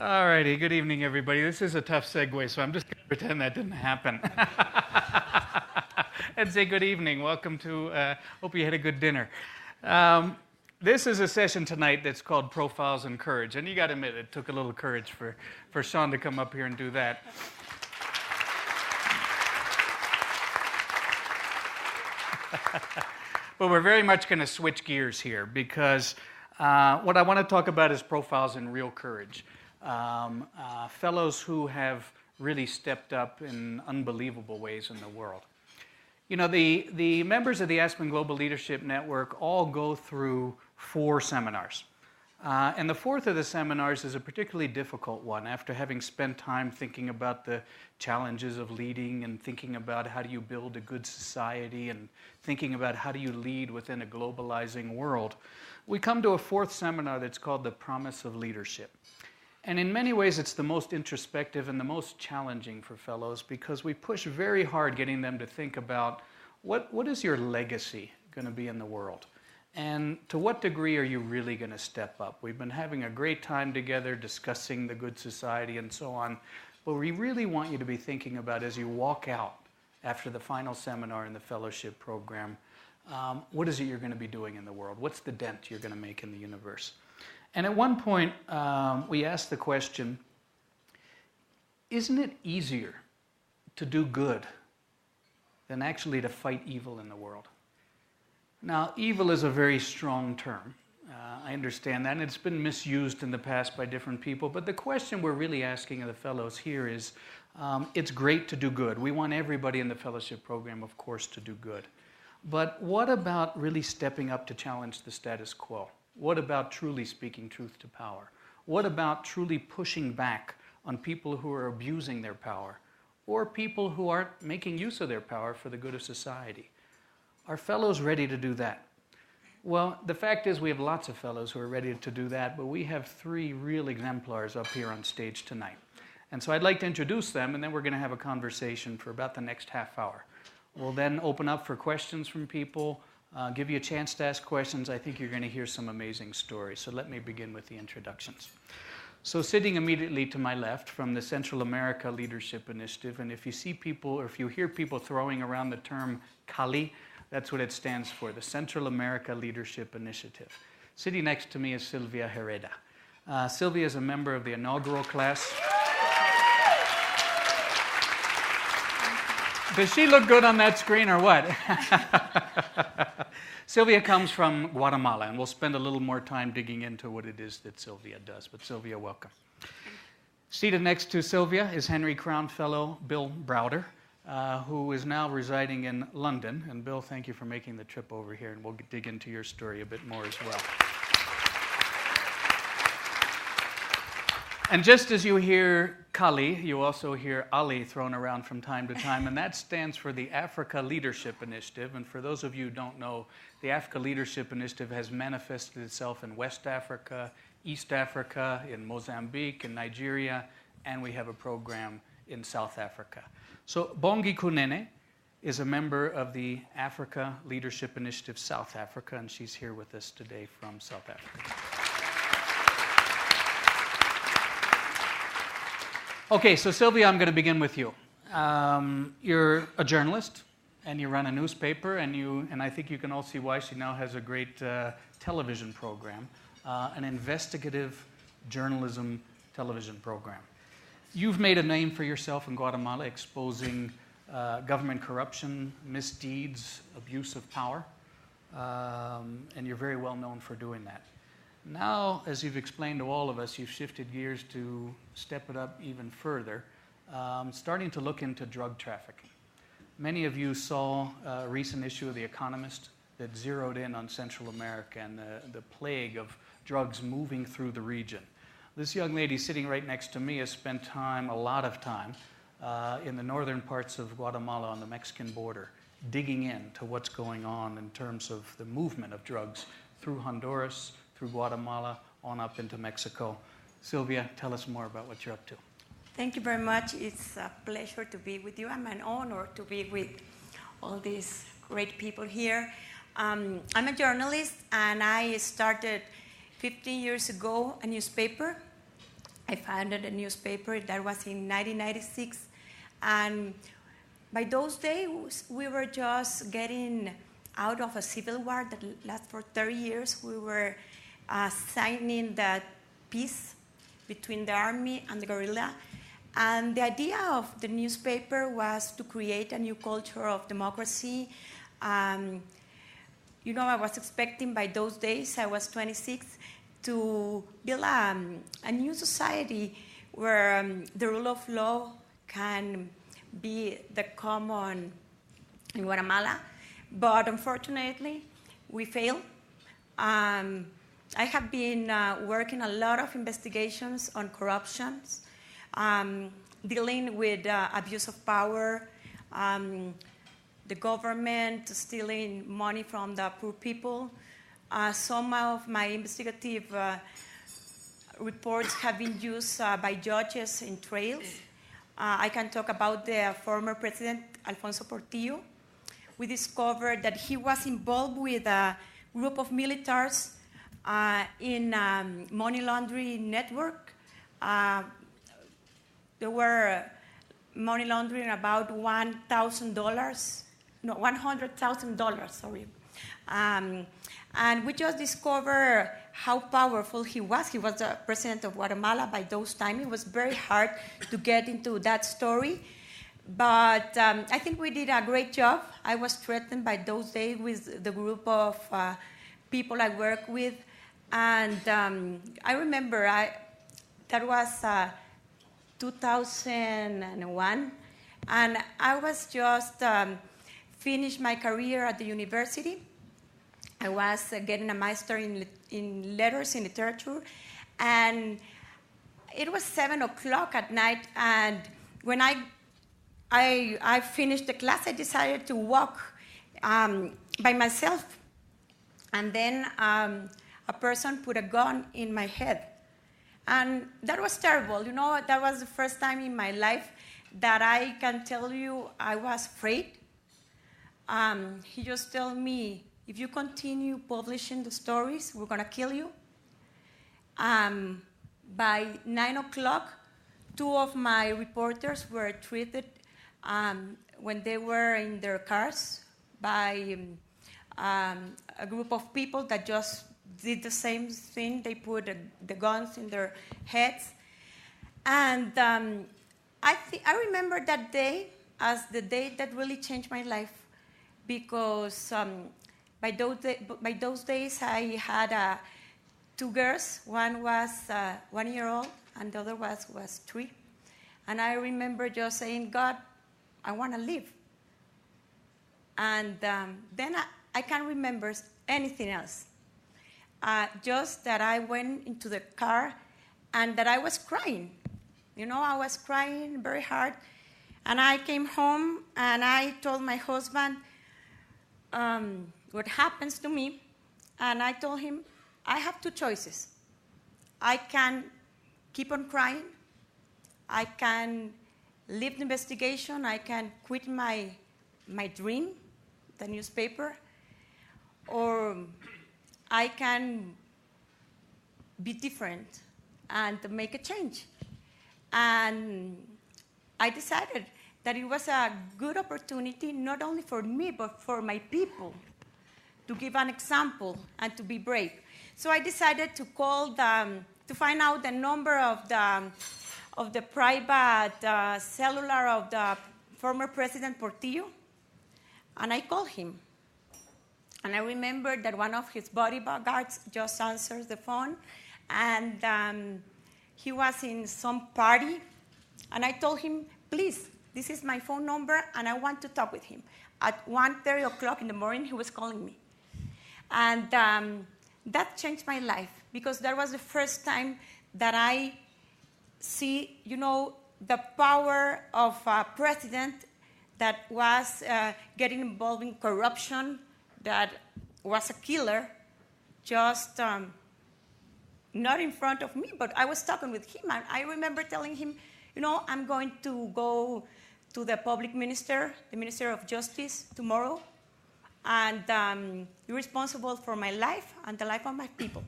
All righty, good evening, everybody. This is a tough segue, so I'm just going to pretend that didn't happen. And say good evening. Welcome to, hope you had a good dinner. This is a session tonight that's called Profiles in Courage. And you got to admit, it took a little courage for Sean to come up here and do that. But we're very much going to switch gears here because what I want to talk about is profiles in real courage. Fellows who have really stepped up in unbelievable ways in the world. You know, the members of the Aspen Global Leadership Network all go through 4 seminars. And the 4th of the seminars is a particularly difficult one after having spent time thinking about the challenges of leading and thinking about how do you build a good society and thinking about how do you lead within a globalizing world. We come to a 4th seminar that's called The Promise of Leadership. And in many ways, it's the most introspective and the most challenging for fellows because we push very hard getting them to think about what is your legacy going to be in the world? And to what degree are you really going to step up? We've been having a great time together discussing the good society and so on, but we really want you to be thinking about as you walk out after the final seminar in the fellowship program, what is it you're going to be doing in the world? What's the dent you're going to make in the universe? And at one point, we asked the question, isn't it easier to do good than actually to fight evil in the world? Now, evil is a very strong term. I understand that, and it's been misused in the past by different people. But the question we're really asking of the fellows here is, it's great to do good. We want everybody in the fellowship program, of course, to do good. But what about really stepping up to challenge the status quo? What about truly speaking truth to power? What about truly pushing back on people who are abusing their power or people who aren't making use of their power for the good of society? Are fellows ready to do that? Well, the fact is we have lots of fellows who are ready to do that, but we have 3 real exemplars up here on stage tonight. And so I'd like to introduce them, and then we're going to have a conversation for about the next half hour. We'll then open up for questions from people, give you a chance to ask questions. I think you're going to hear some amazing stories. So let me begin with the introductions. So sitting immediately to my left from the Central America Leadership Initiative, and if you see people or if you hear people throwing around the term CALI, that's what it stands for, the Central America Leadership Initiative. Sitting next to me is Sylvia Gereda. Sylvia is a member of the inaugural class. Does she look good on that screen or what? Sylvia comes from Guatemala, and we'll spend a little more time digging into what it is that Sylvia does. But Sylvia, welcome. Seated next to Sylvia is Henry Crown Fellow Bill Browder, who is now residing in London. And Bill, thank you for making the trip over here, and we'll dig into your story a bit more as well. And just as you hear CALI, you also hear ALI thrown around from time to time, and that stands for the Africa Leadership Initiative. And for those of you who don't know, the Africa Leadership Initiative has manifested itself in West Africa, East Africa, in Mozambique, in Nigeria, and we have a program in South Africa. So Bongi Kunene is a member of the Africa Leadership Initiative South Africa, and she's here with us today from South Africa. Okay, so Sylvia, I'm going to begin with you. You're a journalist, and you run a newspaper, and I think you can all see why she now has a great television program, an investigative journalism television program. You've made a name for yourself in Guatemala exposing government corruption, misdeeds, abuse of power, and you're very well known for doing that. Now, as you've explained to all of us, you've shifted gears to step it up even further, starting to look into drug trafficking. Many of you saw a recent issue of The Economist that zeroed in on Central America and the plague of drugs moving through the region. This young lady sitting right next to me has spent a lot of time, in the northern parts of Guatemala on the Mexican border, digging into what's going on in terms of the movement of drugs through Honduras, through Guatemala, on up into Mexico. Sylvia, tell us more about what you're up to. Thank you very much. It's a pleasure to be with you. I'm an honor to be with all these great people here. I'm a journalist, and I started 15 years ago a newspaper. I founded a newspaper. That was in 1996. And by those days, we were just getting out of a civil war that lasted for 30 years. We were signing that peace between the army and the guerrilla. And the idea of the newspaper was to create a new culture of democracy. You know, I was expecting by those days, I was 26, to build a new society where the rule of law can be the common in Guatemala. But unfortunately, we failed. I have been working a lot of investigations on corruptions, dealing with abuse of power, the government stealing money from the poor people. Some of my investigative reports have been used by judges in trials. I can talk about the former president, Alfonso Portillo. We discovered that he was involved with a group of militaries in a money laundering network. They were money laundering about $100,000, sorry. And we just discovered how powerful he was. He was the president of Guatemala by those times. It was very hard to get into that story. But I think we did a great job. I was threatened by those days with the group of people I work with. And I remember that was 2001. And I was just finished my career at the university. I was getting a master in letters in literature. And it was 7 o'clock at night. And when I finished the class, I decided to walk by myself. And then a person put a gun in my head. And that was terrible. You know, that was the first time in my life that I can tell you I was afraid. He just told me, if you continue publishing the stories, we're going to kill you. By 9 o'clock, 2 of my reporters were treated when they were in their cars by a group of people that just did the same thing. They put the guns in their heads. And I remember that day as the day that really changed my life, because by those days I had 2 girls. One was 1 year old and the other was 3. And I remember just saying, God, I want to live. And then I can't remember anything else. Just that I went into the car and that I was crying. You know, I was crying very hard. And I came home and I told my husband what happens to me. And I told him, I have 2 choices. I can keep on crying. I can leave the investigation. I can quit my dream, the newspaper. Or I can be different and make a change. And I decided that it was a good opportunity, not only for me, but for my people, to give an example and to be brave. So I decided to call to find out the number of the private cellular of the former President Portillo, and I called him. And I remember that one of his bodyguards just answered the phone, and he was in some party. And I told him, please, this is my phone number, and I want to talk with him. At 1:30 o'clock in the morning, he was calling me. And that changed my life, because that was the first time that I see, you know, the power of a president that was getting involved in corruption, that was a killer, just not in front of me, but I was talking with him. And I remember telling him, you know, I'm going to go to the public minister, the Minister of Justice, tomorrow, and you're responsible for my life and the life of my people.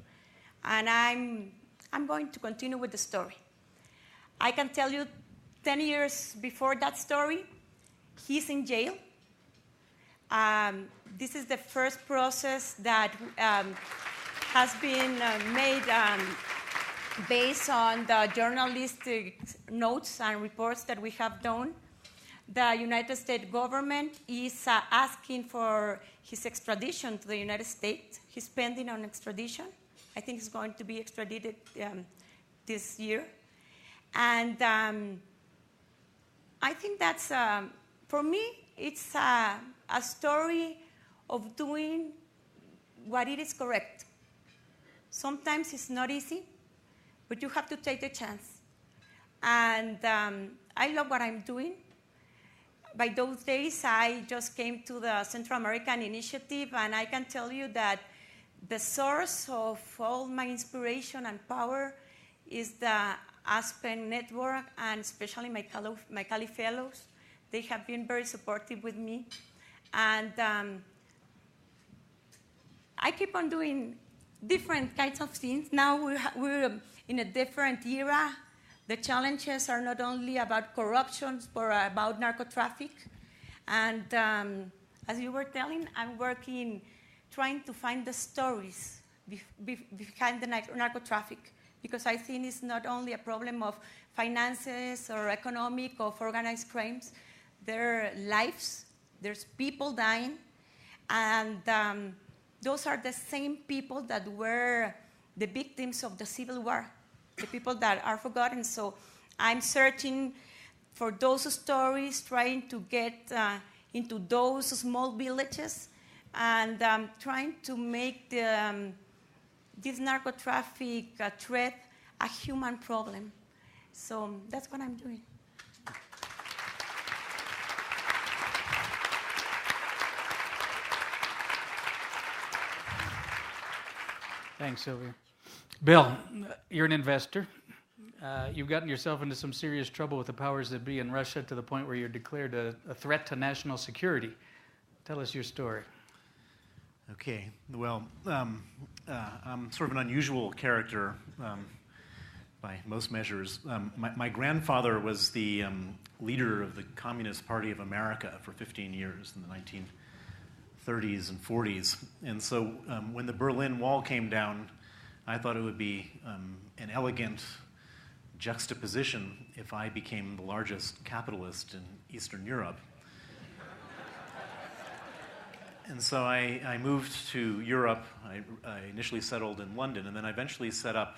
And I'm going to continue with the story. I can tell you 10 years before that story, he's in jail. This is the first process that has been made based on the journalistic notes and reports that we have done. The United States government is asking for his extradition to the United States. He's pending on extradition. I think he's going to be extradited this year. And I think that's, for me, it's a story of doing what it is correct. Sometimes it's not easy, but you have to take the chance. And I love what I'm doing. By those days, I just came to the Central American Initiative, and I can tell you that the source of all my inspiration and power is the Aspen network, and especially my CALI fellows. They have been very supportive with me. And I keep on doing different kinds of things. Now we're in a different era. The challenges are not only about corruption, but about narco-traffic. And as you were telling, I'm working, trying to find the stories behind the narco-traffic, because I think it's not only a problem of finances or economic or organized crimes. There are lives, there's people dying, and those are the same people that were the victims of the Civil War, the people that are forgotten. So I'm searching for those stories, trying to get into those small villages, and trying to make this narco-traffic threat a human problem. So that's what I'm doing. Thanks, Sylvia. Bill, you're an investor. You've gotten yourself into some serious trouble with the powers that be in Russia to the point where you're declared a threat to national security. Tell us your story. Okay. Well, I'm sort of an unusual character by most measures. My grandfather was the leader of the Communist Party of America for 15 years in the 1930s and 40s. And so when the Berlin Wall came down, I thought it would be an elegant juxtaposition if I became the largest capitalist in Eastern Europe. And so I moved to Europe. I initially settled in London, and then I eventually set up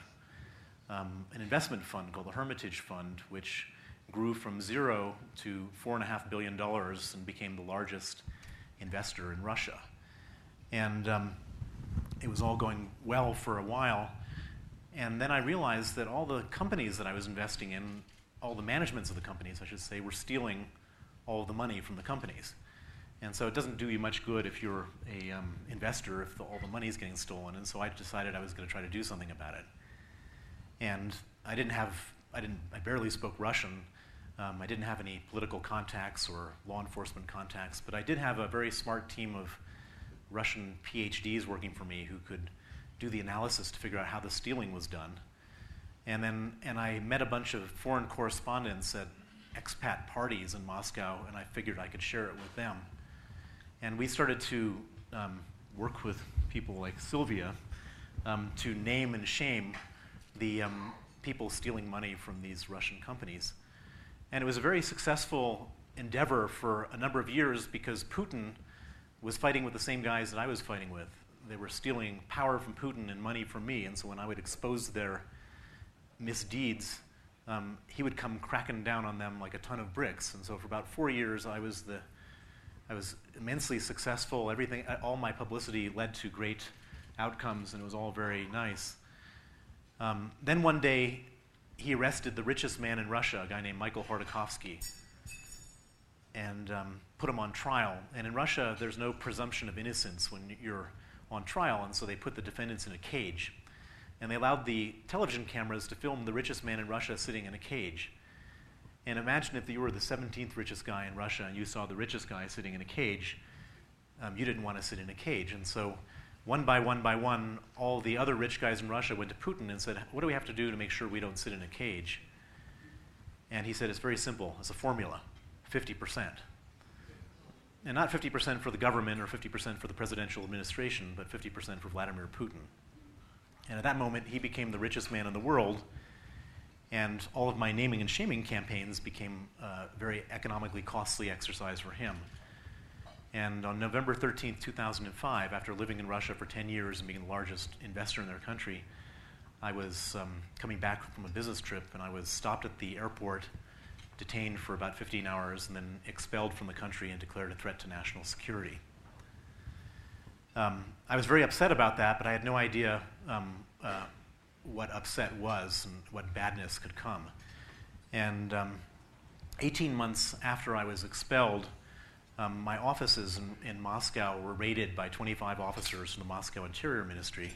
an investment fund called the Hermitage Fund, which grew from zero to $4.5 billion and became the largest investor in Russia. And it was all going well for a while. And then I realized that all the companies that I was investing in, all the managements of the companies, I should say, were stealing all of the money from the companies. And so it doesn't do you much good if you're an investor if all the money is getting stolen. And so I decided I was going to try to do something about it. And I barely spoke Russian. I didn't have any political contacts or law enforcement contacts, but I did have a very smart team of Russian PhDs working for me who could do the analysis to figure out how the stealing was done. And I met a bunch of foreign correspondents at expat parties in Moscow, and I figured I could share it with them. And we started to work with people like Sylvia to name and shame the people stealing money from these Russian companies. And it was a very successful endeavor for a number of years because Putin was fighting with the same guys that I was fighting with. They were stealing power from Putin and money from me, and so when I would expose their misdeeds, he would come cracking down on them like a ton of bricks. And so for about 4 years, I was immensely successful. All my publicity led to great outcomes, and it was all very nice. Then one day, he arrested the richest man in Russia, a guy named Michael Hordakovsky, and put him on trial. And in Russia, there's no presumption of innocence when you're on trial, and so they put the defendants in a cage. And they allowed the television cameras to film the richest man in Russia sitting in a cage. And imagine if you were the 17th richest guy in Russia and you saw the richest guy sitting in a cage, you didn't want to sit in a cage. And so one by one, all the other rich guys in Russia went to Putin and said, what do we have to do to make sure we don't sit in a cage? And he said, it's very simple. It's a formula, 50%. And not 50% for the government or 50% for the presidential administration, but 50% for Vladimir Putin. And at that moment, he became the richest man in the world, and all of my naming and shaming campaigns became a very economically costly exercise for him. And on November 13th, 2005, after living in Russia for 10 years and being the largest investor in their country, I was coming back from a business trip, and I was stopped at the airport, detained for about 15 hours, and then expelled from the country and declared a threat to national security. I was very upset about that, but I had no idea what upset was and what badness could come. And 18 months after I was expelled, my offices in Moscow were raided by 25 officers from the Moscow Interior Ministry.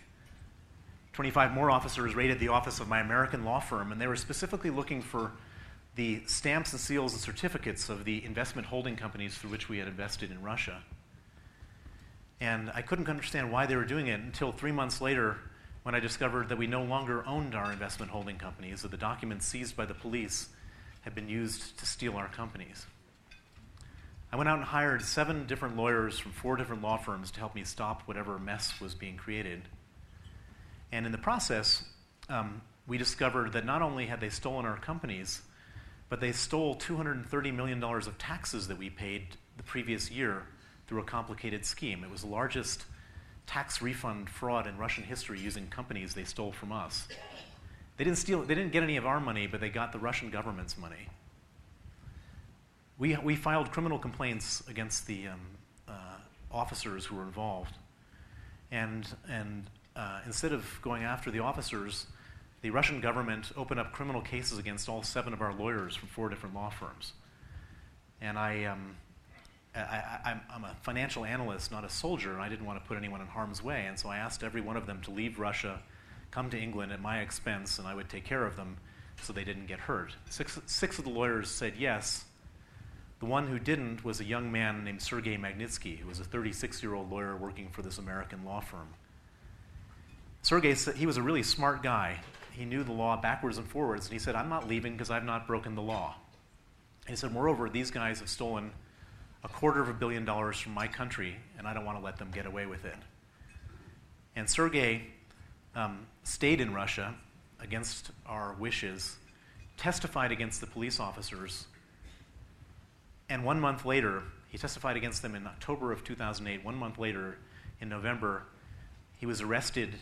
25 more officers raided the office of my American law firm, and they were specifically looking for the stamps and seals and certificates of the investment holding companies through which we had invested in Russia. And I couldn't understand why they were doing it until 3 months later, when I discovered that we no longer owned our investment holding companies, that the documents seized by the police had been used to steal our companies. I went out and hired 7 different lawyers from 4 different law firms to help me stop whatever mess was being created. And in the process, we discovered that not only had they stolen our companies, but they stole $230 million of taxes that we paid the previous year through a complicated scheme. It was the largest tax refund fraud in Russian history using companies they stole from us. They didn't get any of our money, but they got the Russian government's money. We filed criminal complaints against the officers who were involved. And instead of going after the officers, the Russian government opened up criminal cases against all 7 of our lawyers from 4 different law firms. And I'm a financial analyst, not a soldier, and I didn't want to put anyone in harm's way. And so I asked every one of them to leave Russia, come to England at my expense, and I would take care of them so they didn't get hurt. Six of the lawyers said yes. The one who didn't was a young man named Sergei Magnitsky, who was a 36-year-old lawyer working for this American law firm. Sergei said he was a really smart guy. He knew the law backwards and forwards, and he said, I'm not leaving because I've not broken the law. And he said, moreover, these guys have stolen $250 million from my country, and I don't want to let them get away with it. And Sergei stayed in Russia against our wishes, testified against the police officers, and 1 month later, he testified against them in October of 2008. 1 month later, in November, he was arrested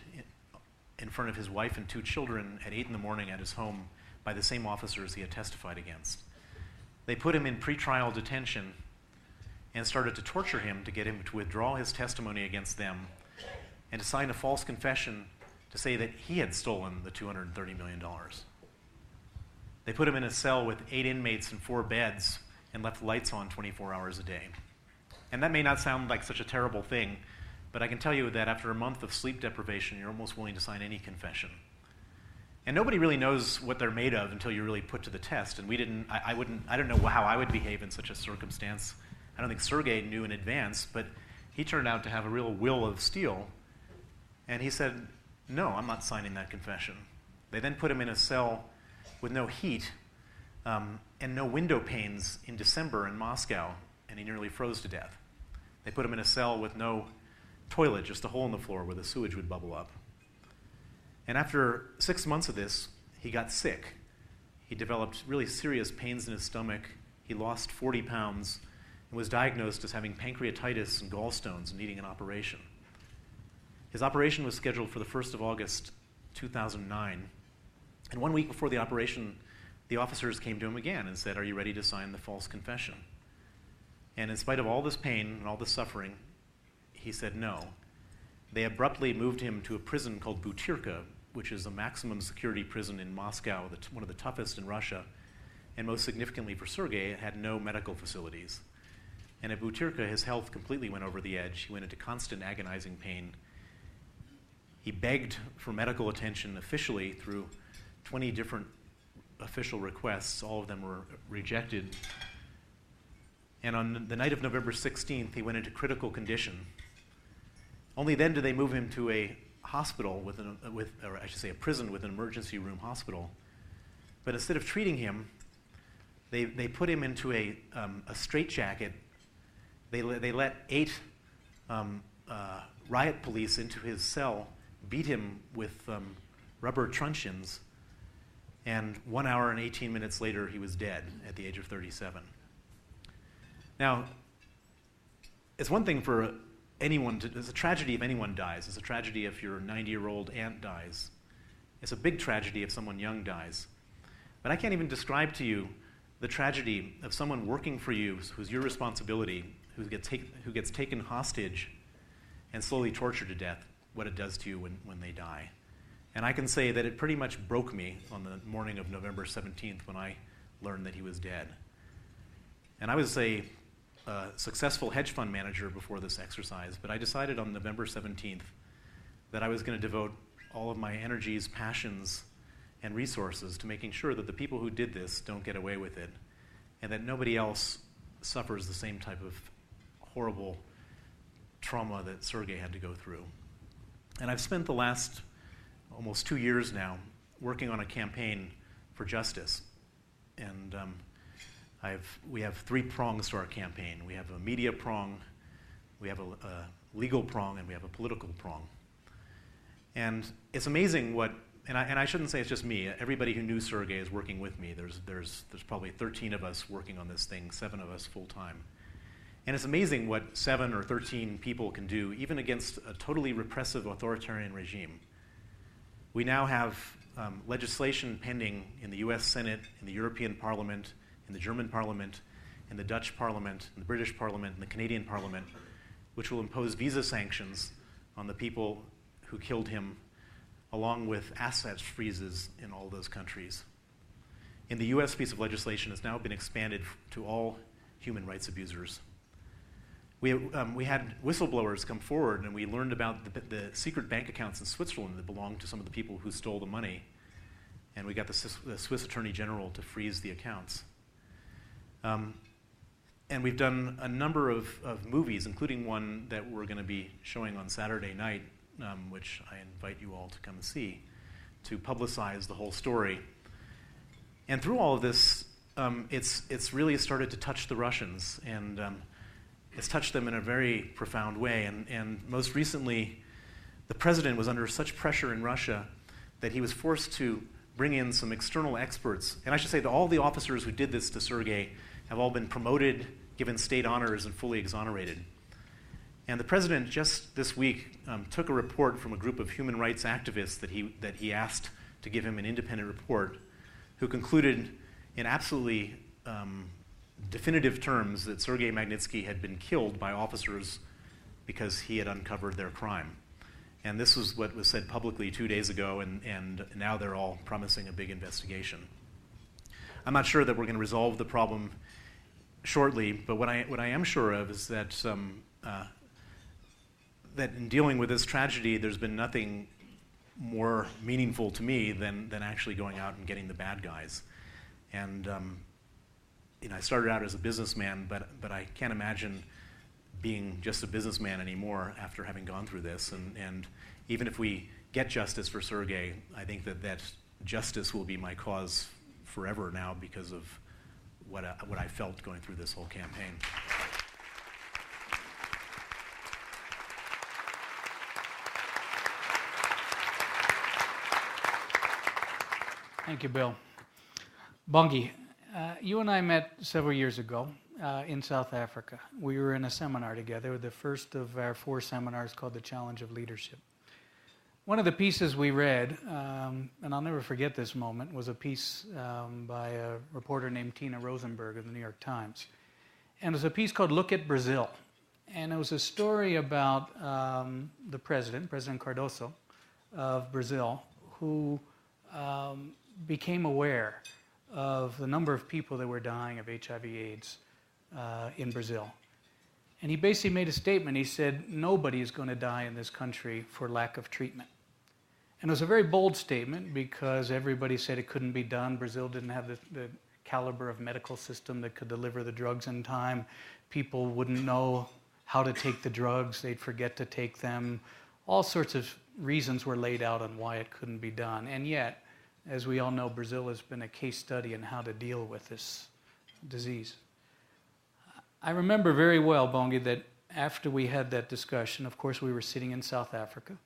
in front of his wife and 2 children at 8 in the morning at his home by the same officers he had testified against. They put him in pretrial detention and started to torture him to get him to withdraw his testimony against them and to sign a false confession to say that he had stolen the $230 million. They put him in a cell with 8 inmates and 4 beds and left lights on 24 hours a day. And that may not sound like such a terrible thing, but I can tell you that after a month of sleep deprivation, you're almost willing to sign any confession. And nobody really knows what they're made of until you're really put to the test. And I don't know how I would behave in such a circumstance. I don't think Sergei knew in advance, but he turned out to have a real will of steel. And he said, no, I'm not signing that confession. They then put him in a cell with no heat and no window panes in December in Moscow, and he nearly froze to death. They put him in a cell with no toilet, just a hole in the floor where the sewage would bubble up. And after 6 months of this, he got sick. He developed really serious pains in his stomach. He lost 40 pounds and was diagnosed as having pancreatitis and gallstones and needing an operation. His operation was scheduled for the 1st of August, 2009. And 1 week before the operation, the officers came to him again and said, are you ready to sign the false confession? And in spite of all this pain and all this suffering, he said no. They abruptly moved him to a prison called Butyrka, which is a maximum security prison in Moscow, one of the toughest in Russia. And most significantly for Sergei, it had no medical facilities. And at Butyrka, his health completely went over the edge. He went into constant agonizing pain. He begged for medical attention officially through 20 different official requests. All of them were rejected. And on the night of November 16th, he went into critical condition. Only then did they move him to a hospital, a prison with an emergency room hospital. But instead of treating him, They put him into a straitjacket. They let 8 riot police into his cell, beat him with rubber truncheons, and 1 hour and 18 minutes later, he was dead at the age of 37. Now, it's one thing for anyone to, it's a tragedy if anyone dies. It's a tragedy if your 90-year-old aunt dies. It's a big tragedy if someone young dies. But I can't even describe to you the tragedy of someone working for you, who's your responsibility, who gets taken hostage and slowly tortured to death, what it does to you when they die. And I can say that it pretty much broke me on the morning of November 17th when I learned that he was dead. And I was a successful hedge fund manager before this exercise, but I decided on November 17th that I was going to devote all of my energies, passions, and resources to making sure that the people who did this don't get away with it, and that nobody else suffers the same type of horrible trauma that Sergei had to go through. And I've spent the last almost 2 years now working on a campaign for justice. And we have 3 prongs to our campaign. We have a media prong, we have a legal prong, and we have a political prong. And it's amazing what, and I shouldn't say it's just me. Everybody who knew Sergei is working with me. There's probably 13 of us working on this thing, 7 of us full time. And it's amazing what 7 or 13 people can do, even against a totally repressive authoritarian regime. We now have legislation pending in the US Senate, in the European Parliament, in the German Parliament, in the Dutch Parliament, in the British Parliament, in the Canadian Parliament, which will impose visa sanctions on the people who killed him, along with asset freezes in all those countries. In the US piece of legislation, it's now been expanded to all human rights abusers. We had whistleblowers come forward, and we learned about the secret bank accounts in Switzerland that belonged to some of the people who stole the money, and we got the Swiss Attorney General to freeze the accounts. And we've done a number of movies, including one that we're going to be showing on Saturday night, which I invite you all to come and see, to publicize the whole story. And through all of this, it's really started to touch the Russians, and it's touched them in a very profound way. And most recently, the president was under such pressure in Russia that he was forced to bring in some external experts. And I should say that all the officers who did this to Sergei have all been promoted, given state honors, and fully exonerated. And the president just this week took a report from a group of human rights activists that he asked to give him an independent report, who concluded in absolutely definitive terms that Sergei Magnitsky had been killed by officers because he had uncovered their crime. And this was what was said publicly 2 days ago, and now they're all promising a big investigation. I'm not sure that we're going to resolve the problem shortly, but what I am sure of is that that in dealing with this tragedy, there's been nothing more meaningful to me than actually going out and getting the bad guys. And I started out as a businessman, but I can't imagine being just a businessman anymore after having gone through this. And even if we get justice for Sergei, I think that justice will be my cause forever now because of what I felt going through this whole campaign. Thank you, Bill. Bongi, you and I met several years ago in South Africa. We were in a seminar together, the first of our 4 seminars called The Challenge of Leadership. One of the pieces we read, and I'll never forget this moment, was a piece by a reporter named Tina Rosenberg of the New York Times. And it was a piece called Look at Brazil. And it was a story about the President Cardoso of Brazil, who became aware of the number of people that were dying of HIV/AIDS in Brazil. And he basically made a statement. He said, nobody is going to die in this country for lack of treatment. And it was a very bold statement because everybody said it couldn't be done. Brazil didn't have the caliber of medical system that could deliver the drugs in time. People wouldn't know how to take the drugs. They'd forget to take them. All sorts of reasons were laid out on why it couldn't be done. And yet, as we all know, Brazil has been a case study in how to deal with this disease. I remember very well, Bongi, that after we had that discussion, of course we were sitting in South Africa.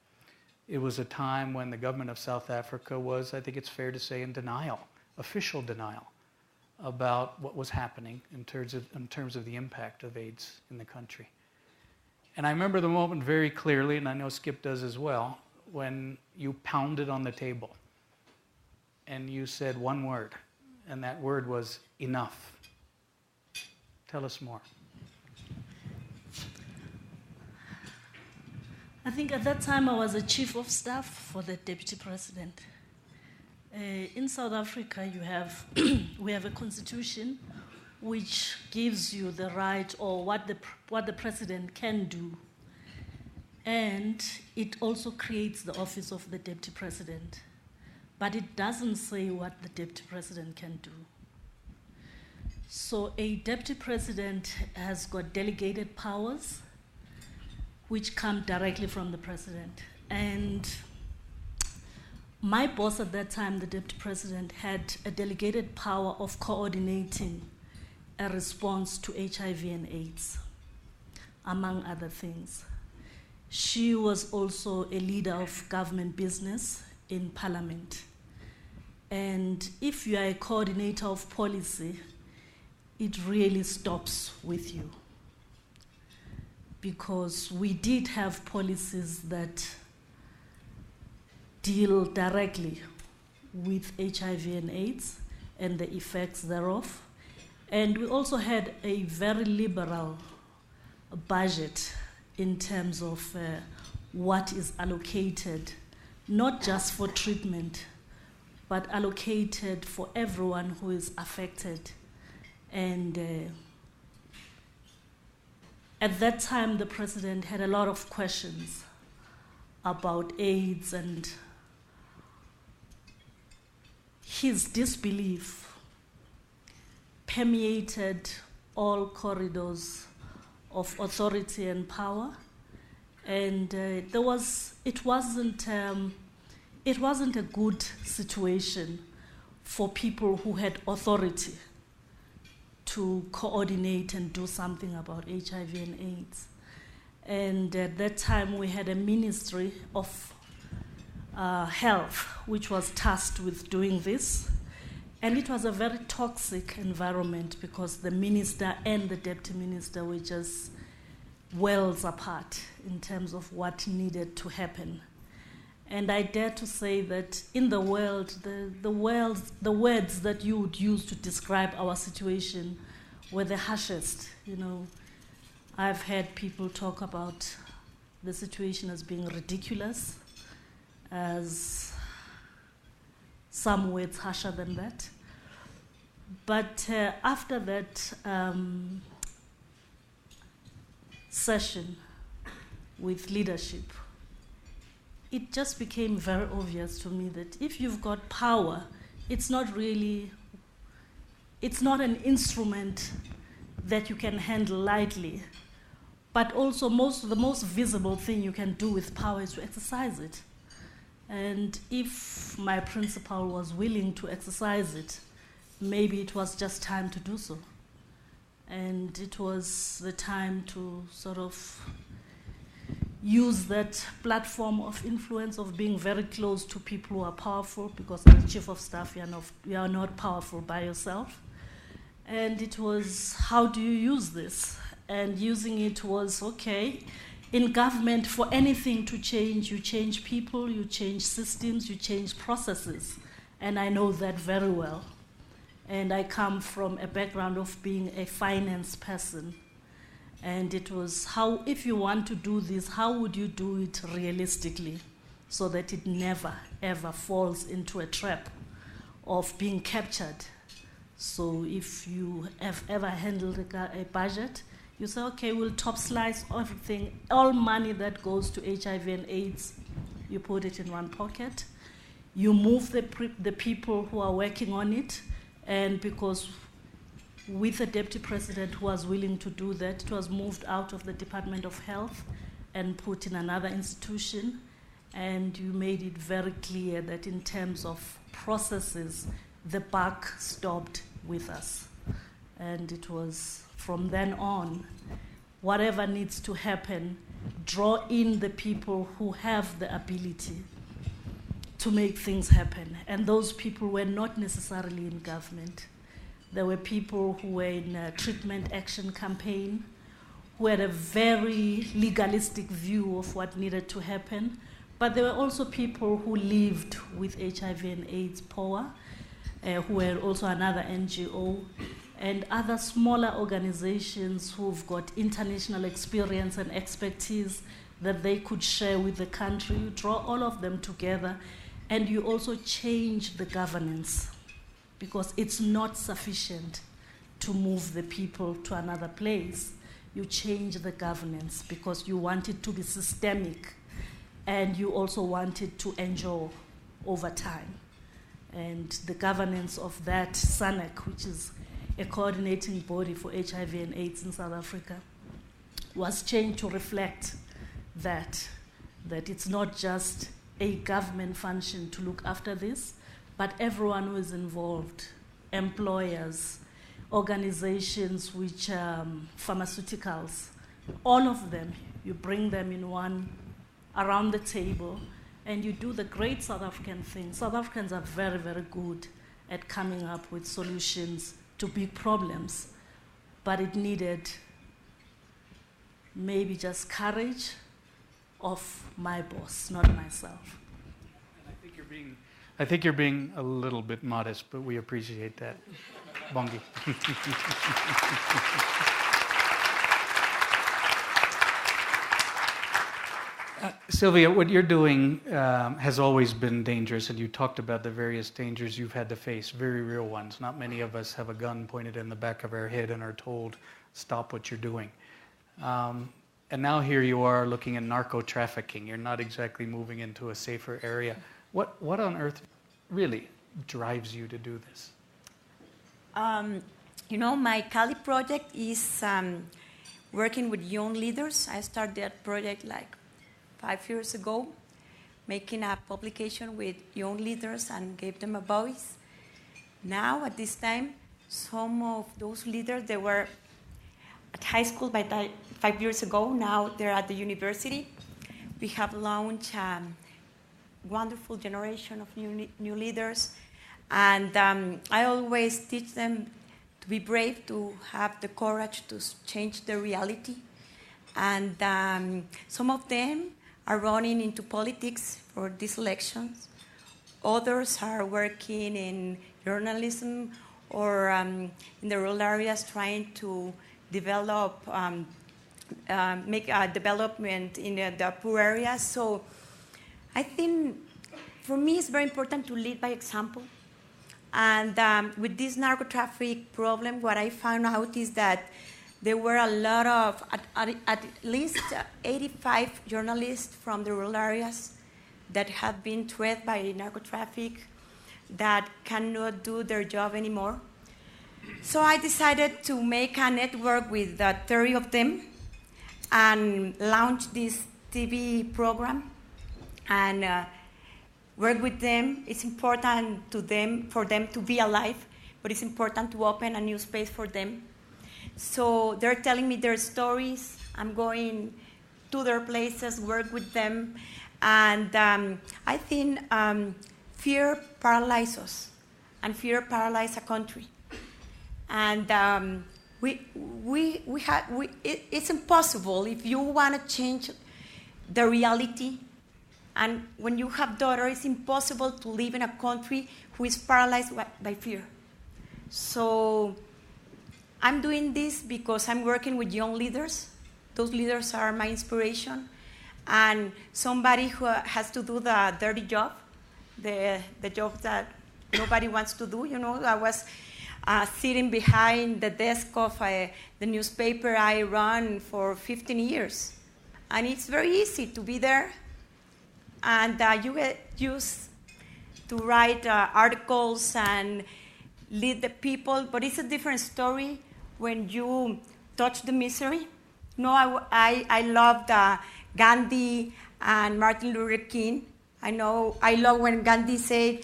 It was a time when the government of South Africa was, I think it's fair to say, in denial, official denial, about what was happening in terms of the impact of AIDS in the country. And I remember the moment very clearly, and I know Skip does as well, when you pounded on the table and you said one word, and that word was enough. Tell us more. I think at that time I was a chief of staff for the deputy president. In South Africa, we have a constitution which gives you the right, or what the president can do. And it also creates the office of the deputy president. But it doesn't say what the deputy president can do. So a deputy president has got delegated powers which come directly from the president. And my boss at that time, the deputy president, had a delegated power of coordinating a response to HIV and AIDS, among other things. She was also a leader of government business in Parliament. And if you are a coordinator of policy, it really stops with you. Because we did have policies that deal directly with HIV and AIDS and the effects thereof. And we also had a very liberal budget in terms of what is allocated, not just for treatment, but allocated for everyone who is affected. And at that time, the president had a lot of questions about AIDS, and his disbelief permeated all corridors of authority and power. And it wasn't a good situation for people who had authority to coordinate and do something about HIV and AIDS. And at that time, we had a Ministry of Health, which was tasked with doing this. And it was a very toxic environment because the minister and the deputy minister were just worlds apart in terms of what needed to happen. And I dare to say that in the world, the words that you would use to describe our situation were the harshest. You know, I've heard people talk about the situation as being ridiculous, as some words harsher than that. But after that session with leadership, it just became very obvious to me that if you've got power, it's not an instrument that you can handle lightly, but also the most visible thing you can do with power is to exercise it. And if my principal was willing to exercise it, maybe it was just time to do so. And it was the time to sort of use that platform of influence of being very close to people who are powerful, because as chief of staff, you are not powerful by yourself. And it was, how do you use this? And using it was, okay, in government, for anything to change, you change people, you change systems, you change processes. And I know that very well. And I come from a background of being a finance person. And it was, if you want to do this, how would you do it realistically so that it never, ever falls into a trap of being captured? So if you have ever handled a budget, you say, okay, we'll top slice everything. All money that goes to HIV and AIDS, you put it in one pocket. You move the people who are working on it, and because with a deputy president who was willing to do that, it was moved out of the Department of Health and put in another institution. And you made it very clear that in terms of processes, the buck stopped with us. And it was from then on, whatever needs to happen, draw in the people who have the ability to make things happen. And those people were not necessarily in government. There were people who were in a treatment action campaign, who had a very legalistic view of what needed to happen. But there were also people who lived with HIV and AIDS POA, who were also another NGO, and other smaller organizations who've got international experience and expertise that they could share with the country. You draw all of them together, and you also change the governance, because it's not sufficient to move the people to another place. You change the governance because you want it to be systemic, and you also want it to endure over time. And the governance of that SANEC, which is a coordinating body for HIV and AIDS in South Africa, was changed to reflect that it's not just a government function to look after this, but everyone who is involved, employers, organizations which pharmaceuticals, all of them, you bring them in one around the table, and you do the great South African thing. South Africans are very, very good at coming up with solutions to big problems, but it needed maybe just courage of my boss, not myself. And I think you're being a little bit modest, but we appreciate that. Bongi. Sylvia, what you're doing has always been dangerous, and you talked about the various dangers you've had to face, very real ones. Not many of us have a gun pointed in the back of our head and are told, stop what you're doing. And now here you are looking at narco-trafficking. You're not exactly moving into a safer area. What on earth really drives you to do this? My CALI project is working with young leaders. I started that project like 5 years ago, making a publication with young leaders and gave them a voice. Now, at this time, some of those leaders, they were at high school by 5 years ago. Now they're at the university. We have launched a wonderful generation of new leaders. And I always teach them to be brave, to have the courage to change the reality. And some of them are running into politics for these elections. Others are working in journalism or in the rural areas trying to develop, make a development in the poor areas. So I think for me it's very important to lead by example. And with this narco-traffic problem, what I found out is that there were a lot of, at least 85 journalists from the rural areas that have been threatened by narco-traffic that cannot do their job anymore. So I decided to make a network with 30 of them and launch this TV program and work with them. It's important to them, for them to be alive, but it's important to open a new space for them. So they're telling me their stories. I'm going to their places, work with them. And I think fear paralyzes us, and fear paralyzes a country. And it's impossible if you want to change the reality. And when you have daughters, it's impossible to live in a country who is paralyzed by fear. So I'm doing this because I'm working with young leaders. Those leaders are my inspiration. And somebody who has to do the dirty job, the job that nobody wants to do. I was sitting behind the desk of the newspaper I run for 15 years. And it's very easy to be there. And you get used to write articles and lead the people. But it's a different story when you touch the misery. I loved Gandhi and Martin Luther King. I love when Gandhi said,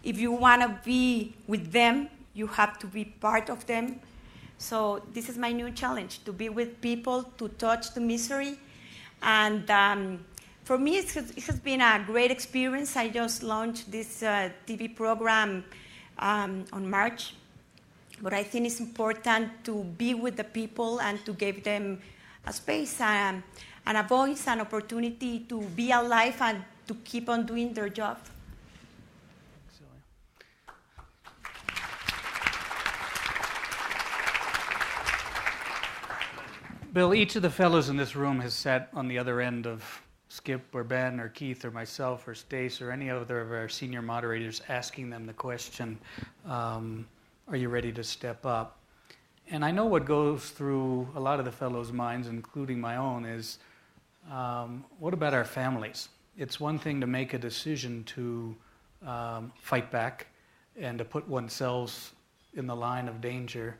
if you want to be with them, you have to be part of them. So this is my new challenge, to be with people, to touch the misery. And for me, it has been a great experience. I just launched this TV program on March. But I think it's important to be with the people and to give them a space and a voice and opportunity to be alive and to keep on doing their job. Bill, each of the fellows in this room has sat on the other end of Skip or Ben or Keith or myself or Stace or any other of our senior moderators asking them the question, are you ready to step up? And I know what goes through a lot of the fellows' minds, including my own, is what about our families? It's one thing to make a decision to fight back and to put oneself in the line of danger.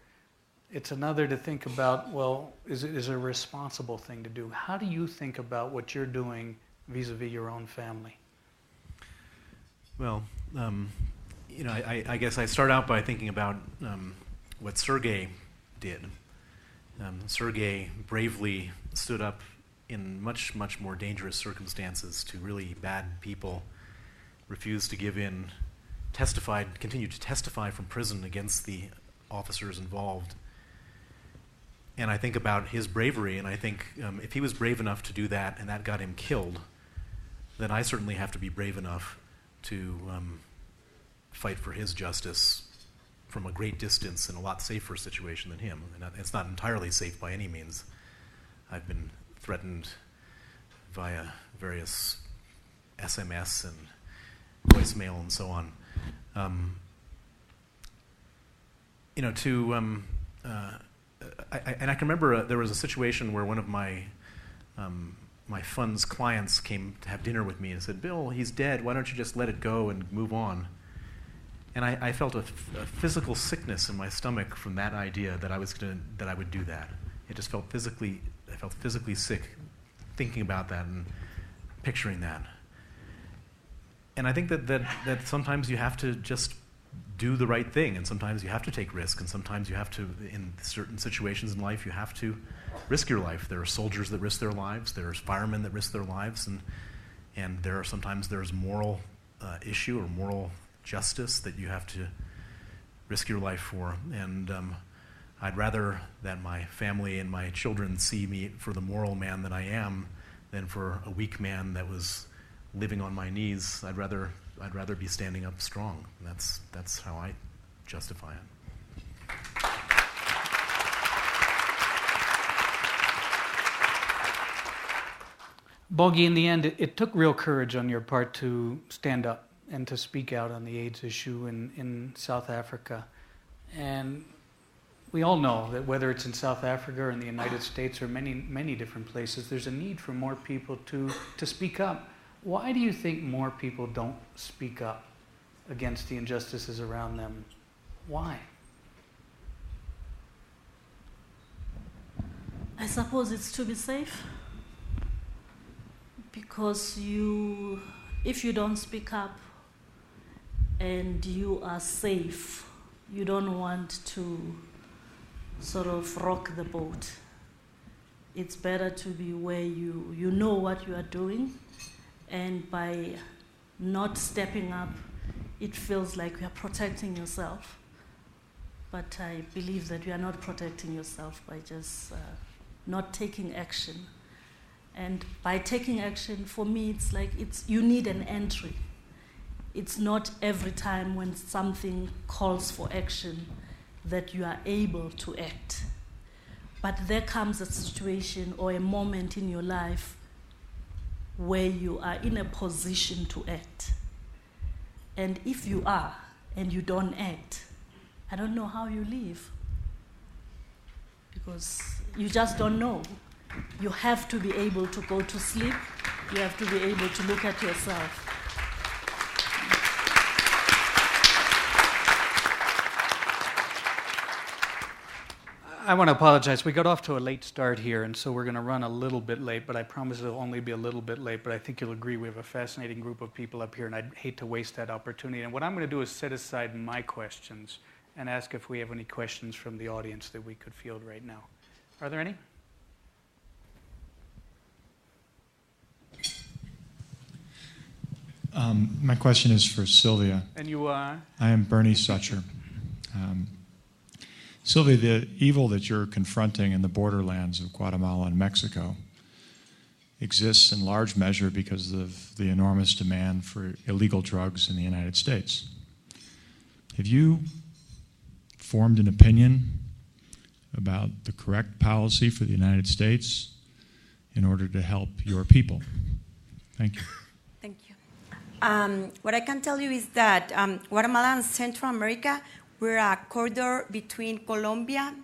It's another to think about, well, is it a responsible thing to do? How do you think about what you're doing vis-a-vis your own family? Well, I guess I start out by thinking about what Sergei did. Sergei bravely stood up in much, much more dangerous circumstances to really bad people, refused to give in, continued to testify from prison against the officers involved. And I think about his bravery, and I think if he was brave enough to do that and that got him killed, then I certainly have to be brave enough to fight for his justice from a great distance in a lot safer situation than him. And it's not entirely safe by any means. I've been threatened via various SMS and voicemail and so on. And I can remember there was a situation where one of my fund's clients came to have dinner with me and said, "Bill, he's dead. Why don't you just let it go and move on?" And I felt a physical sickness in my stomach from that idea that I would do that. It just felt I felt physically sick thinking about that and picturing that. And I think that sometimes you have to just do the right thing, and sometimes you have to take risk, and sometimes you have to, in certain situations in life, you have to risk your life. There are soldiers that risk their lives, there's firemen that risk their lives, and sometimes there's moral issue or moral justice that you have to risk your life for. And I'd rather that my family and my children see me for the moral man that I am than for a weak man that was living on my knees. I'd rather be standing up strong. That's how I justify it. Bongi, in the end, it took real courage on your part to stand up and to speak out on the AIDS issue in South Africa. And we all know that whether it's in South Africa or in the United States or many, many different places, there's a need for more people to speak up. Why do you think more people don't speak up against the injustices around them? Why? I suppose it's to be safe. Because if you don't speak up and you are safe, you don't want to sort of rock the boat. It's better to be where you know what you are doing, and by not stepping up, it feels like you are protecting yourself. But I believe that you are not protecting yourself by just not taking action. And by taking action, for me, it's like you need an entry. It's not every time when something calls for action that you are able to act. But there comes a situation or a moment in your life where you are in a position to act. And if you are and you don't act, I don't know how you live. Because you just don't know. You have to be able to go to sleep. You have to be able to look at yourself. I want to apologize. We got off to a late start here, and so we're going to run a little bit late, but I promise it'll only be a little bit late. But I think you'll agree we have a fascinating group of people up here, and I'd hate to waste that opportunity. And what I'm going to do is set aside my questions and ask if we have any questions from the audience that we could field right now. Are there any? My question is for Sylvia. And you are? I am Bernie Sucher. Sylvia, the evil that you're confronting in the borderlands of Guatemala and Mexico exists in large measure because of the enormous demand for illegal drugs in the United States. Have you formed an opinion about the correct policy for the United States in order to help your people? Thank you. Thank you. What I can tell you is that Guatemala and Central America, we're a corridor between Colombia,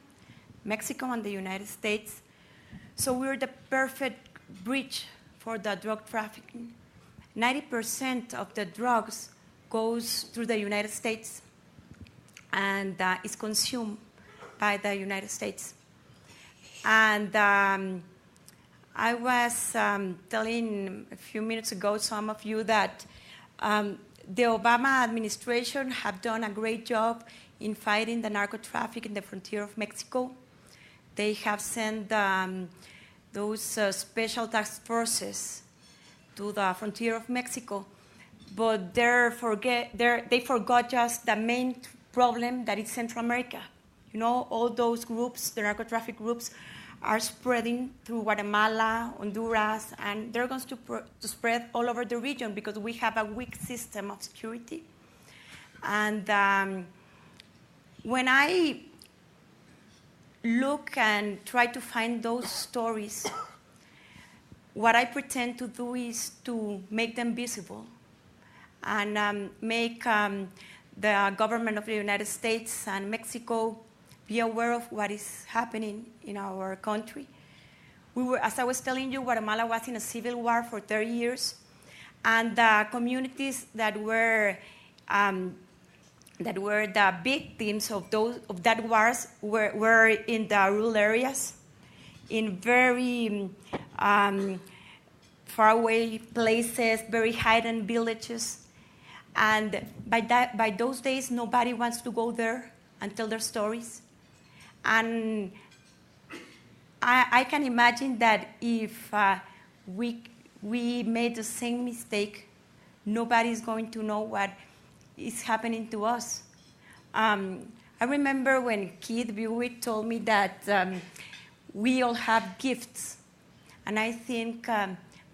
Mexico, and the United States. So we're the perfect bridge for the drug trafficking. 90% of the drugs goes through the United States and is consumed by the United States. And I was telling a few minutes ago some of you that the Obama administration have done a great job in fighting the narco traffic in the frontier of Mexico. They have sent those special task forces to the frontier of Mexico, but they forgot just the main problem that is Central America. You know, all those groups, the narco traffic groups, are spreading through Guatemala, Honduras, and they're going to spread all over the region because we have a weak system of security. And when I look and try to find those stories, what I pretend to do is to make them visible and make the government of the United States and Mexico be aware of what is happening in our country. As I was telling you, Guatemala was in a civil war for 30 years, and the communities that were the victims of that wars were in the rural areas, in very far away places, very hidden villages, and by those days, nobody wants to go there and tell their stories. And I can imagine that if we made the same mistake, nobody is going to know what is happening to us. I remember when Keith Buick told me that we all have gifts. And I think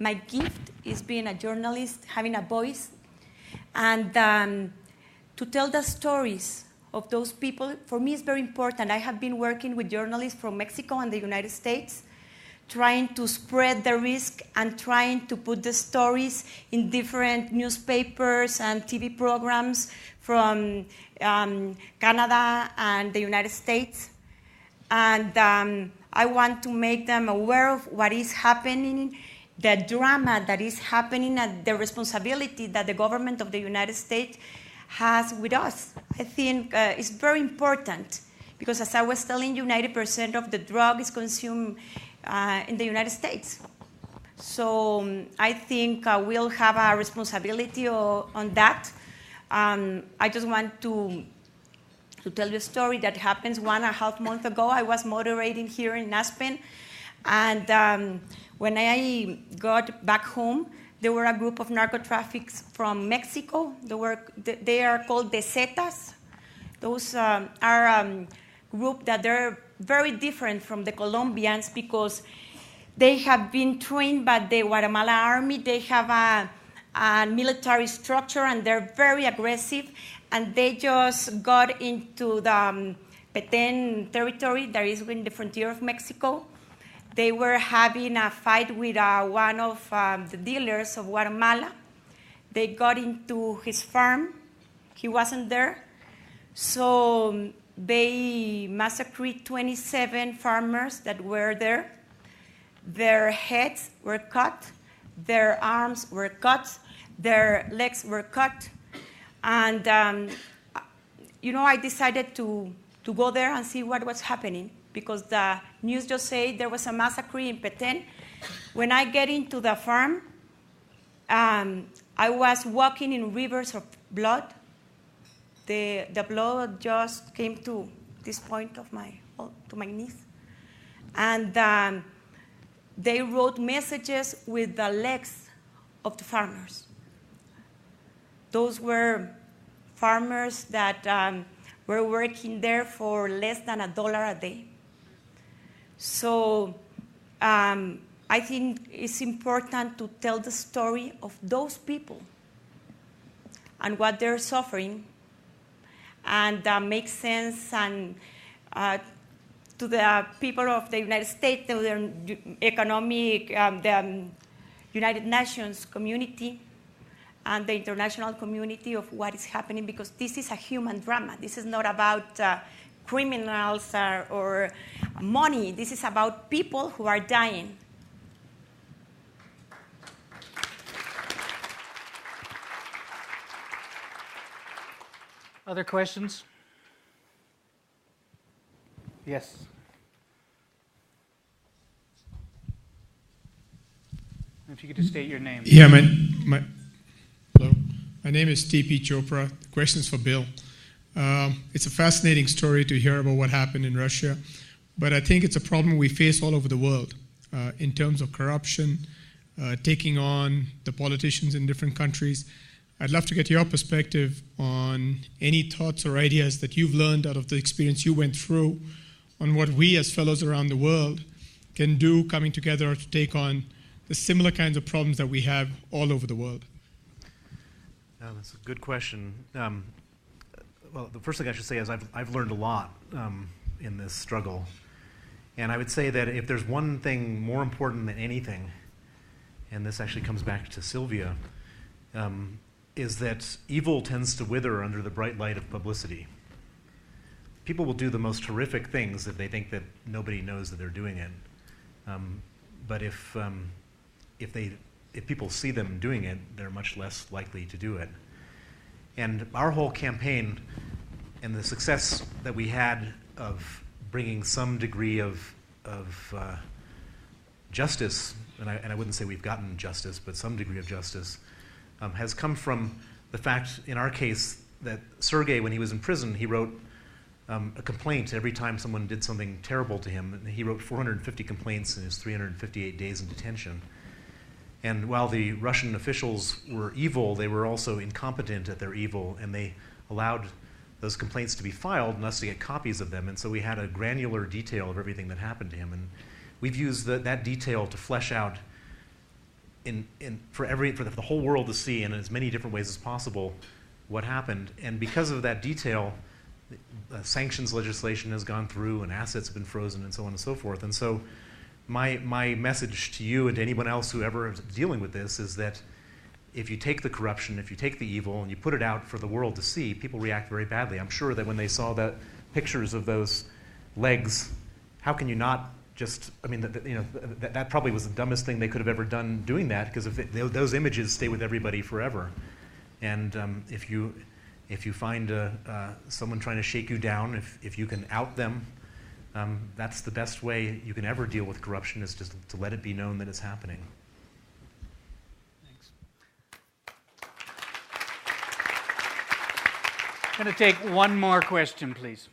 my gift is being a journalist, having a voice, and to tell the stories of those people, for me, is very important. I have been working with journalists from Mexico and the United States, trying to spread the risk and trying to put the stories in different newspapers and TV programs from Canada and the United States. And I want to make them aware of what is happening, the drama that is happening, and the responsibility that the government of the United States has with us. I think it's very important because, as I was telling you, 90% of the drug is consumed in the United States. So I think we'll have a responsibility on that. I just want to tell you a story that happened 1.5 months ago. I was moderating here in Aspen, and when I got back home, there were a group of narco traffickers from Mexico. They are called the Zetas. Those are a group that they're very different from the Colombians because they have been trained by the Guatemala army. They have a military structure, and they're very aggressive. And they just got into the Petén territory that is in the frontier of Mexico. They were having a fight with one of the dealers of Guatemala. They got into his farm. He wasn't there. So they massacred 27 farmers that were there. Their heads were cut. Their arms were cut. Their legs were cut. And, I decided to go there and see what was happening, because the news just said there was a massacre in Petén. When I get into the farm, I was walking in rivers of blood. the blood just came to this point of to my knees. And they wrote messages with the legs of the farmers. Those were farmers that were working there for less than $1 a day. So I think it's important to tell the story of those people and what they're suffering, and make sense and to the people of the United States, to the economic, the United Nations community, and the international community of what is happening, because this is a human drama. This is not about criminals or money. This is about people who are dying. Other questions? Yes. If you could just state your name. Yeah, hello. My name is TP Chopra. The question is for Bill. It's a fascinating story to hear about what happened in Russia, but I think it's a problem we face all over the world in terms of corruption, taking on the politicians in different countries. I'd love to get your perspective on any thoughts or ideas that you've learned out of the experience you went through on what we as fellows around the world can do coming together to take on the similar kinds of problems that we have all over the world. That's a good question. Well, the first thing I should say is I've learned a lot in this struggle. And I would say that if there's one thing more important than anything, and this actually comes back to Sylvia, is that evil tends to wither under the bright light of publicity. People will do the most horrific things if they think that nobody knows that they're doing it. But if people see them doing it, they're much less likely to do it. And our whole campaign and the success that we had of bringing some degree of justice, and I wouldn't say we've gotten justice, but some degree of justice, has come from the fact, in our case, that Sergei, when he was in prison, he wrote a complaint every time someone did something terrible to him. And he wrote 450 complaints in his 358 days in detention. And while the Russian officials were evil, they were also incompetent at their evil, and they allowed those complaints to be filed and us to get copies of them. And so we had a granular detail of everything that happened to him. And we've used that detail to flesh out for the whole world to see in as many different ways as possible what happened. And because of that detail, sanctions legislation has gone through and assets have been frozen and so on and so forth. And so my message to you and to anyone else who ever is dealing with this is that if you take the corruption, if you take the evil and you put it out for the world to see, people react very badly. I'm sure that when they saw the pictures of those legs, how can you not just, I mean, that probably was the dumbest thing they could have ever done doing that, because those images stay with everybody forever. And if you find someone trying to shake you down, if you can out them, that's the best way you can ever deal with corruption, is just to let it be known that it's happening. Thanks. I'm going to take one more question, please.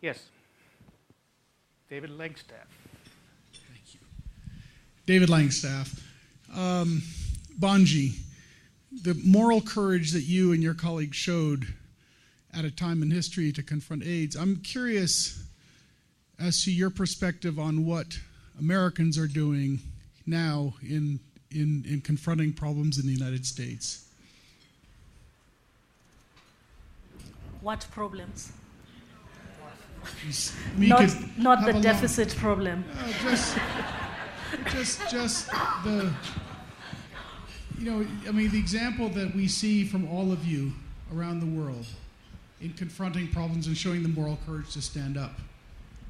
Yes. David Langstaff. Thank you. David Langstaff. Bongi, the moral courage that you and your colleagues showed at a time in history to confront AIDS, I'm curious as to your perspective on what Americans are doing now in confronting problems in the United States. What problems? Not the deficit problem. Just the, the example that we see from all of you around the world in confronting problems and showing the moral courage to stand up.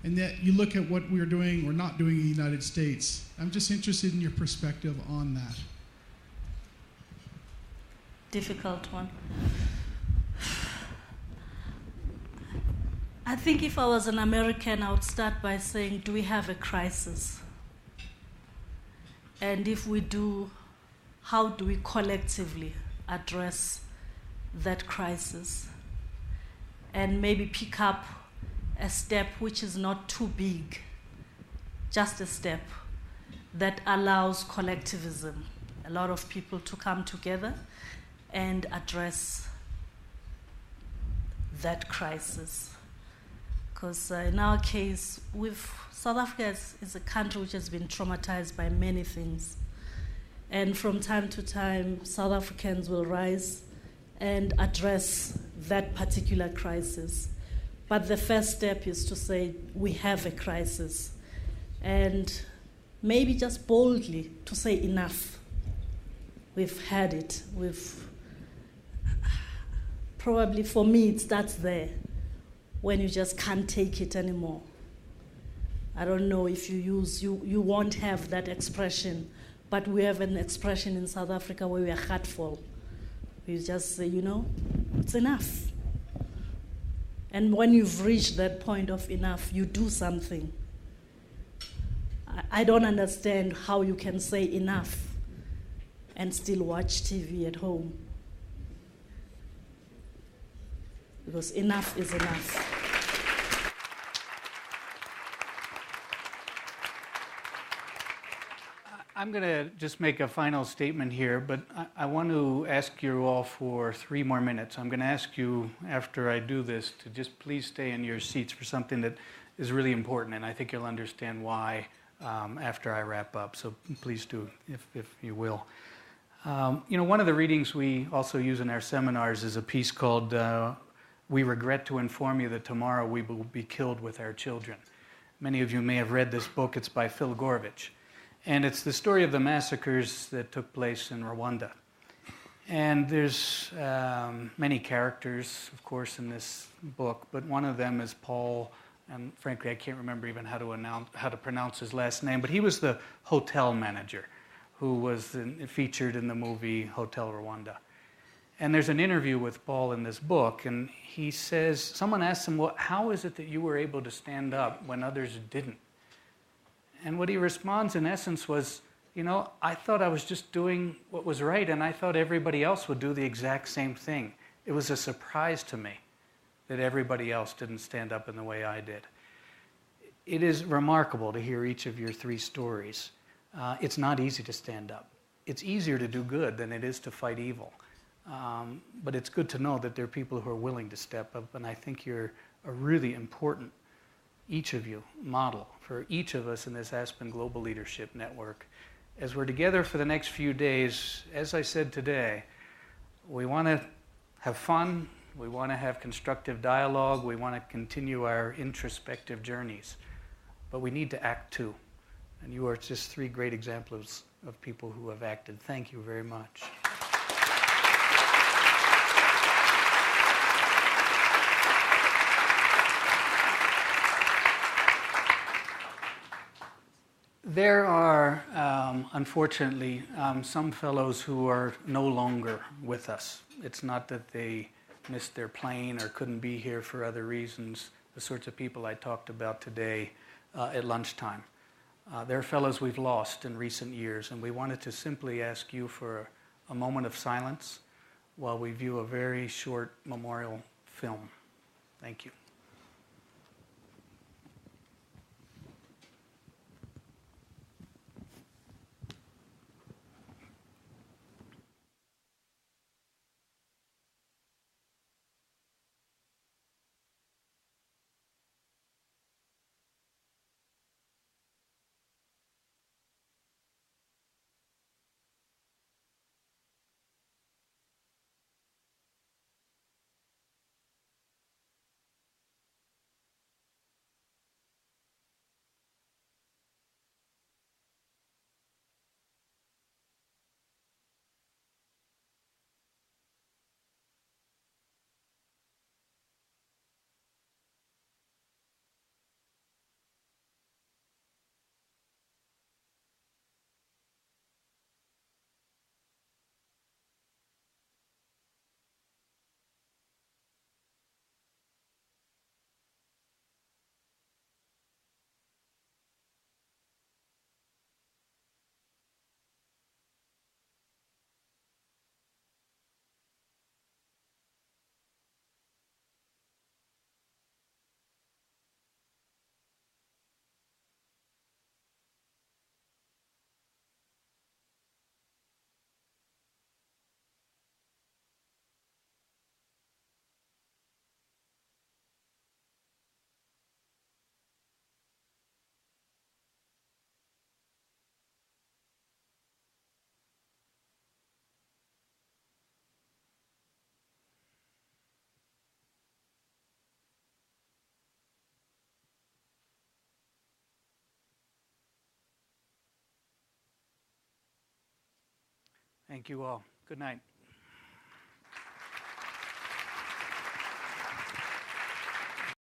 And that you look at what we're doing or not doing in the United States. I'm just interested in your perspective on that. Difficult one. I think if I was an American, I would start by saying, do we have a crisis? And if we do, how do we collectively address that crisis and maybe pick up a step which is not too big, just a step that allows collectivism, a lot of people to come together and address that crisis. Because in our case, South Africa is a country which has been traumatized by many things. And from time to time, South Africans will rise and address that particular crisis. But the first step is to say, we have a crisis. And maybe just boldly to say enough. We've had it. Probably for me, it starts there, when you just can't take it anymore. I don't know if you won't have that expression, but we have an expression in South Africa where we are heartful. We just say, it's enough. And when you've reached that point of enough, you do something. I don't understand how you can say enough and still watch TV at home. Because enough is enough. I'm going to just make a final statement here, but I want to ask you all for 3 more minutes. I'm going to ask you, after I do this, to just please stay in your seats for something that is really important, and I think you'll understand why after I wrap up. So please do, if you will. One of the readings we also use in our seminars is a piece called "We Regret to Inform You That Tomorrow We Will Be Killed with Our Children." Many of you may have read this book. It's by Phil Gorovich. And it's the story of the massacres that took place in Rwanda. And there's many characters, of course, in this book, but one of them is Paul, and frankly, I can't remember even how to pronounce his last name, but he was the hotel manager who was featured in the movie Hotel Rwanda. And there's an interview with Paul in this book, and he says, someone asks him, well, how is it that you were able to stand up when others didn't? And what he responds, in essence, was, I thought I was just doing what was right, and I thought everybody else would do the exact same thing. It was a surprise to me that everybody else didn't stand up in the way I did. It is remarkable to hear each of your 3 stories. It's not easy to stand up. It's easier to do good than it is to fight evil. But it's good to know that there are people who are willing to step up, and I think you're a really important, each of you, model for each of us in this Aspen Global Leadership Network. As we're together for the next few days, as I said today, we want to have fun, we want to have constructive dialogue, we want to continue our introspective journeys, but we need to act too. And you are just 3 great examples of people who have acted. Thank you very much. There are, unfortunately, some fellows who are no longer with us. It's not that they missed their plane or couldn't be here for other reasons, the sorts of people I talked about today at lunchtime. There are fellows we've lost in recent years, and we wanted to simply ask you for a moment of silence while we view a very short memorial film. Thank you. Thank you all. Good night.